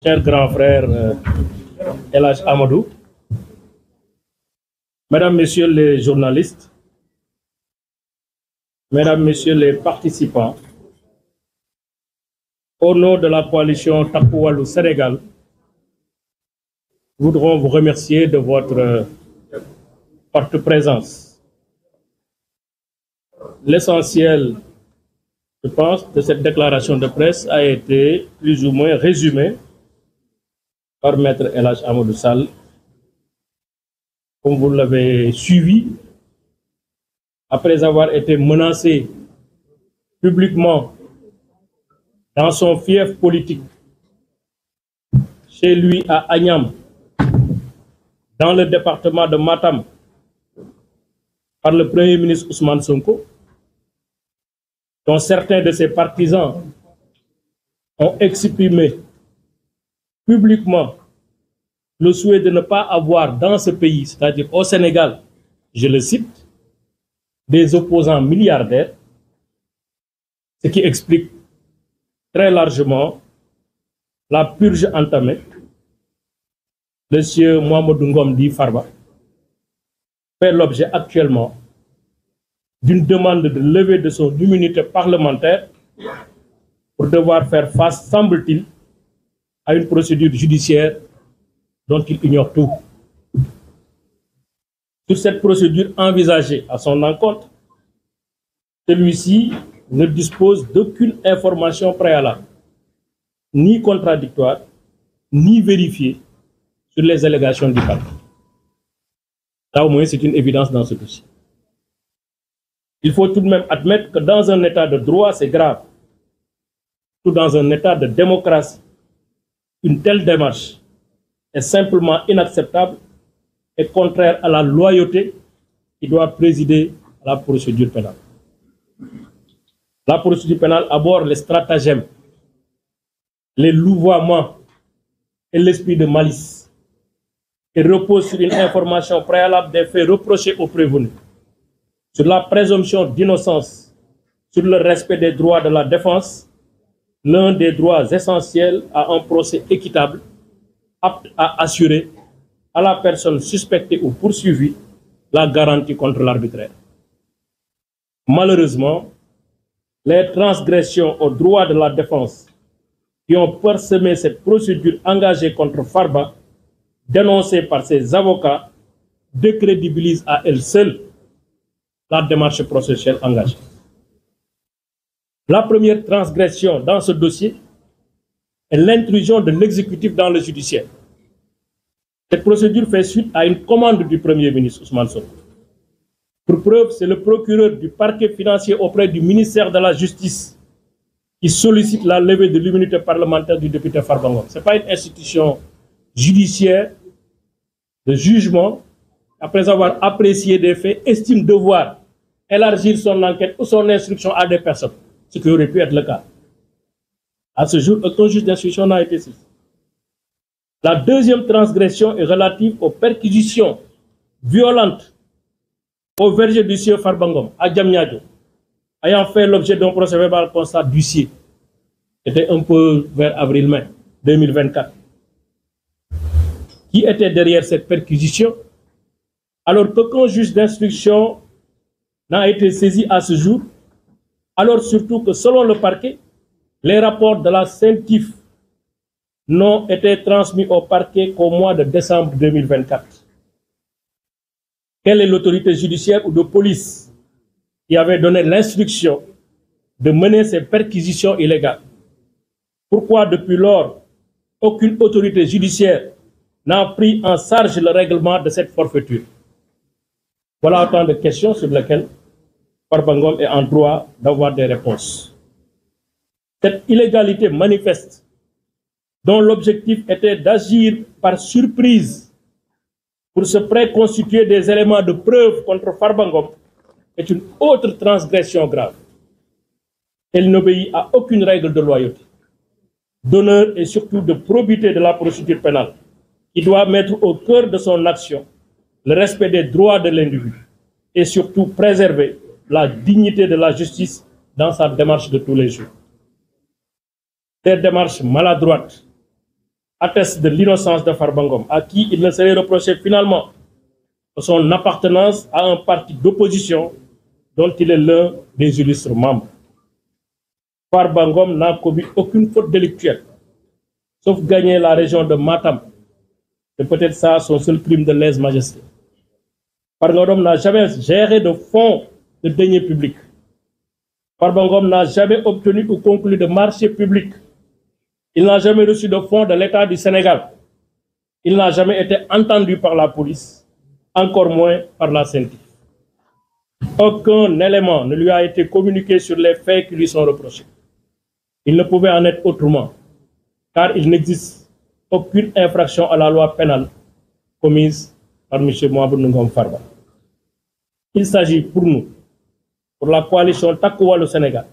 Cher grand frère El Hadj Amadou, Mesdames, Messieurs les journalistes, Mesdames, Messieurs les participants, au nom de la coalition Takku Wallu Sénégal, nous voudrons vous remercier de votre forte présence. L'essentiel, je pense, de cette déclaration de presse a été plus ou moins résumé par Maître El Hadj Amadou Sall. Comme vous l'avez suivi, après avoir été menacé publiquement dans son fief politique, chez lui à Agnam, dans le département de Matam, par le Premier ministre Ousmane Sonko, dont certains de ses partisans ont exprimé publiquement le souhait de ne pas avoir dans ce pays, c'est-à-dire au Sénégal, je le cite, des opposants milliardaires, ce qui explique très largement la purge entamée. Monsieur Mamadou Ngom Di Farba fait l'objet actuellement d'une demande de levée de son immunité parlementaire pour devoir faire face, semble-t-il, à une procédure judiciaire dont il ignore tout. Sur cette procédure envisagée à son encontre, celui-ci ne dispose d'aucune information préalable, ni contradictoire, ni vérifiée sur les allégations du parquet. Là au moins c'est une évidence dans ce dossier. Il faut tout de même admettre que dans un état de droit, c'est grave. Tout dans un état de démocratie, une telle démarche est simplement inacceptable et contraire à la loyauté qui doit présider à la procédure pénale. La procédure pénale aborde les stratagèmes, les louvoiements et l'esprit de malice et repose sur une information préalable des faits reprochés aux prévenus, sur la présomption d'innocence, sur le respect des droits de la défense, l'un des droits essentiels à un procès équitable, apte à assurer à la personne suspectée ou poursuivie la garantie contre l'arbitraire. Malheureusement, les transgressions aux droits de la défense qui ont parsemé cette procédure engagée contre Farba, dénoncée par ses avocats, décrédibilisent à elles seules la démarche processuelle engagée. La première transgression dans ce dossier est l'intrusion de l'exécutif dans le judiciaire. Cette procédure fait suite à une commande du Premier ministre Ousmane Sonko. Pour preuve, c'est le procureur du parquet financier auprès du ministère de la Justice qui sollicite la levée de l'immunité parlementaire du député Farba Ngom. Ce n'est pas une institution judiciaire de jugement, après avoir apprécié des faits, estime devoir élargir son enquête ou son instruction à des personnes, ce qui aurait pu être le cas. À ce jour, aucun juge d'instruction n'a été saisi. La deuxième transgression est relative aux perquisitions violentes au verger du sieur Farba Ngom à Diamniadio, ayant fait l'objet d'un procès-verbal constat d'huissier. C'était un peu vers avril-mai 2024. Qui était derrière cette perquisition, alors qu'aucun juge d'instruction n'a été saisi à ce jour, alors surtout que selon le parquet, les rapports de la CENTIF n'ont été transmis au parquet qu'au mois de décembre 2024. Quelle est l'autorité judiciaire ou de police qui avait donné l'instruction de mener ces perquisitions illégales? Pourquoi depuis lors, aucune autorité judiciaire n'a pris en charge le règlement de cette forfaiture? Voilà autant de questions sur lesquelles Farba Ngom est en droit d'avoir des réponses. Cette illégalité manifeste, dont l'objectif était d'agir par surprise pour se préconstituer des éléments de preuve contre Farba Ngom, est une autre transgression grave. Elle n'obéit à aucune règle de loyauté, d'honneur et surtout de probité de la procédure pénale, qui doit mettre au cœur de son action le respect des droits de l'individu et surtout préserver la dignité de la justice dans sa démarche de tous les jours. Cette démarche maladroite atteste de l'innocence de Farba Ngom, à qui il ne serait reproché finalement son appartenance à un parti d'opposition dont il est l'un des illustres membres. Farba Ngom n'a commis aucune faute délictuelle, sauf gagner la région de Matam. C'est peut-être ça son seul crime de lèse-majesté. Farba Ngom n'a jamais géré de fonds de deniers publics. Farba Ngom n'a jamais obtenu ou conclu de marché public. Il n'a jamais reçu de fonds de l'État du Sénégal. Il n'a jamais été entendu par la police, encore moins par la CENTI. Aucun élément ne lui a été communiqué sur les faits qui lui sont reprochés. Il ne pouvait en être autrement, car il n'existe aucune infraction à la loi pénale commise par M. Mouhamadou Ngom Farba. Il s'agit pour nous, pour la coalition Takku Wallu Sénégal,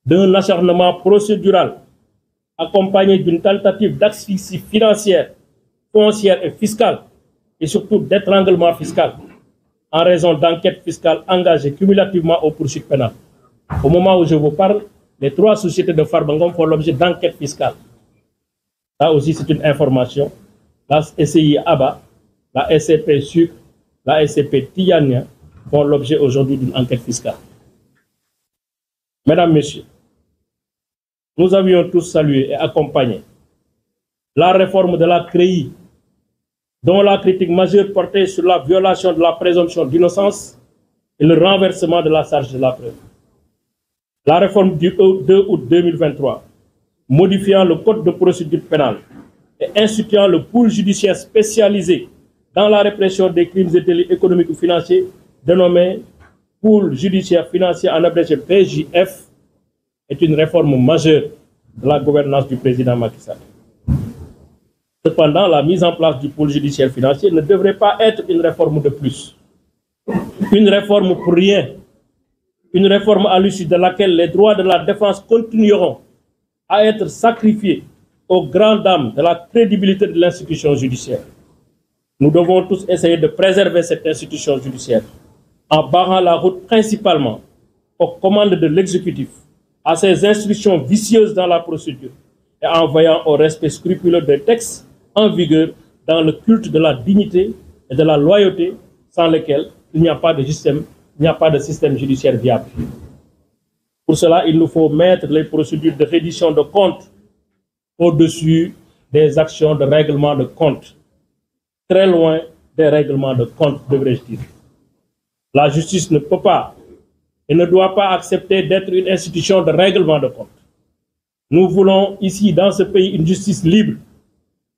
d'un acharnement procédural accompagné d'une tentative d'asphyxie financière, foncière et fiscale, et surtout d'étranglement fiscal, en raison d'enquêtes fiscales engagées cumulativement aux poursuites pénales. Au moment où je vous parle, les 3 sociétés de Farba Ngom font l'objet d'enquêtes fiscales. Ça aussi, c'est une information. La SCI ABA, la SCP Sucre, la SCP Tijania font l'objet aujourd'hui d'une enquête fiscale. Mesdames, Messieurs, nous avions tous salué et accompagné la réforme de la CREI, dont la critique majeure portait sur la violation de la présomption d'innocence et le renversement de la charge de la preuve. La réforme du 2 août 2023, modifiant le code de procédure pénale et instituant le pôle judiciaire spécialisé dans la répression des crimes et délits économiques ou financiers, dénommé pôle judiciaire financier en abrégé PJF, est une réforme majeure de la gouvernance du président Macky Sall. Cependant, la mise en place du pôle judiciaire financier ne devrait pas être une réforme de plus. Une réforme pour rien. Une réforme à l'issue de laquelle les droits de la défense continueront à être sacrifiés aux grandes dames de la crédibilité de l'institution judiciaire. Nous devons tous essayer de préserver cette institution judiciaire en barrant la route principalement aux commandes de l'exécutif, à ses instructions vicieuses dans la procédure et en veillant au respect scrupuleux des textes en vigueur dans le culte de la dignité et de la loyauté sans lesquels il n'y a pas de système judiciaire viable. Pour cela, il nous faut mettre les procédures de reddition de comptes au-dessus des actions de règlement de compte, très loin des règlements de compte, devrais-je dire. La justice ne peut pas et ne doit pas accepter d'être une institution de règlement de compte. Nous voulons ici, dans ce pays, une justice libre,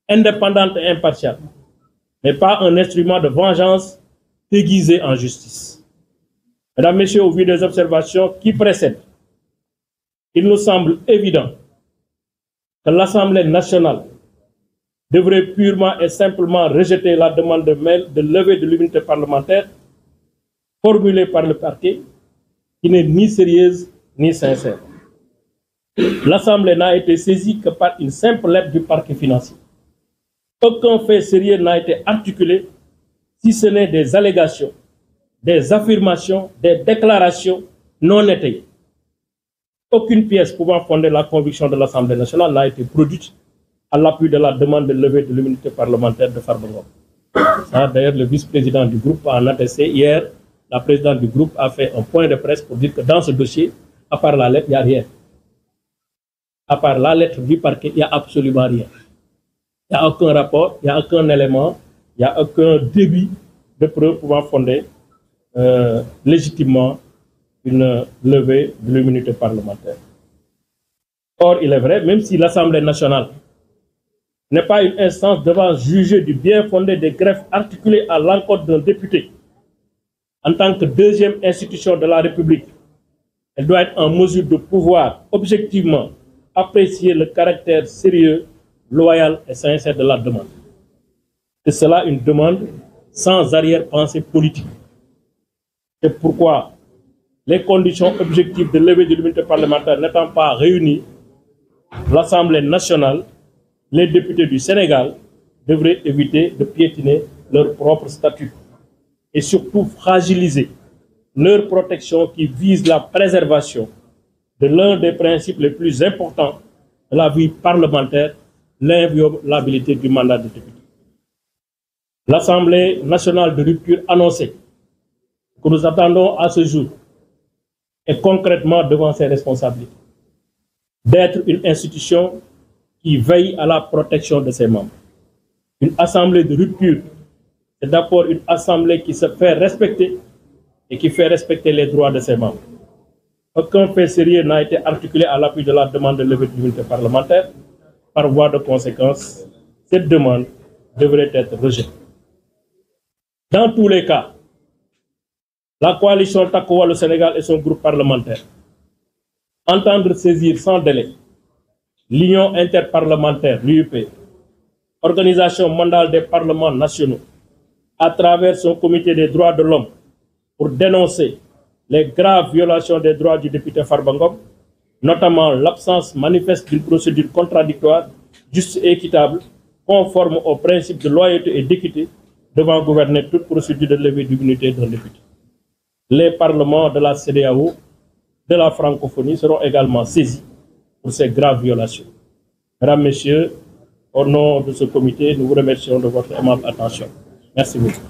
indépendante et impartiale, mais pas un instrument de vengeance déguisé en justice. Mesdames, Messieurs, au vu des observations qui précèdent, il nous semble évident que l'Assemblée nationale devrait purement et simplement rejeter la demande de levée de l'immunité parlementaire formulée par le parquet, qui n'est ni sérieuse ni sincère. L'Assemblée n'a été saisie que par une simple lettre du parquet financier. Aucun fait sérieux n'a été articulé, si ce n'est des allégations, des affirmations, des déclarations non étayées. Aucune pièce pouvant fonder la conviction de l'Assemblée nationale n'a été produite à l'appui de la demande de levée de l'immunité parlementaire de Farba Ngom. D'ailleurs, le vice-président du groupe a en attesté hier. La présidente du groupe a fait un point de presse pour dire que dans ce dossier, à part la lettre, il n'y a rien. À part la lettre du parquet, il n'y a absolument rien. Il n'y a aucun rapport, il n'y a aucun élément, il n'y a aucun début de preuve pouvant fonder légitimement une levée de l'immunité parlementaire. Or, il est vrai, même si l'Assemblée nationale n'est pas une instance devant juger du bien fondé des greffes articulées à l'encontre d'un député, en tant que deuxième institution de la République, elle doit être en mesure de pouvoir objectivement apprécier le caractère sérieux, loyal et sincère de la demande. C'est cela une demande sans arrière-pensée politique. C'est pourquoi les conditions objectives de levée de l'immunité parlementaire n'étant pas réunies, l'Assemblée nationale, les députés du Sénégal devraient éviter de piétiner leur propre statut et surtout fragiliser leur protection qui vise la préservation de l'un des principes les plus importants de la vie parlementaire, l'inviolabilité du mandat de député. L'Assemblée nationale de rupture annoncée, que nous attendons à ce jour, est concrètement devant ses responsabilités, d'être une institution qui veille à la protection de ses membres. Une assemblée de rupture, c'est d'abord une assemblée qui se fait respecter et qui fait respecter les droits de ses membres. Aucun fait sérieux n'a été articulé à l'appui de la demande de levée de l'immunité parlementaire. Par voie de conséquence, cette demande devrait être rejetée. Dans tous les cas, la coalition Takku Wallu Sénégal et son groupe parlementaire entendent saisir sans délai l'Union interparlementaire, l'UIP, organisation mondiale des parlements nationaux, à travers son comité des droits de l'homme, pour dénoncer les graves violations des droits du député Farba Ngom, notamment l'absence manifeste d'une procédure contradictoire, juste et équitable, conforme aux principes de loyauté et d'équité, devant gouverner toute procédure de levée d'immunité d'un député. Les parlements de la CEDEAO, de la francophonie seront également saisis pour ces graves violations. Mesdames, Messieurs, au nom de ce comité, nous vous remercions de votre aimable attention. Merci beaucoup.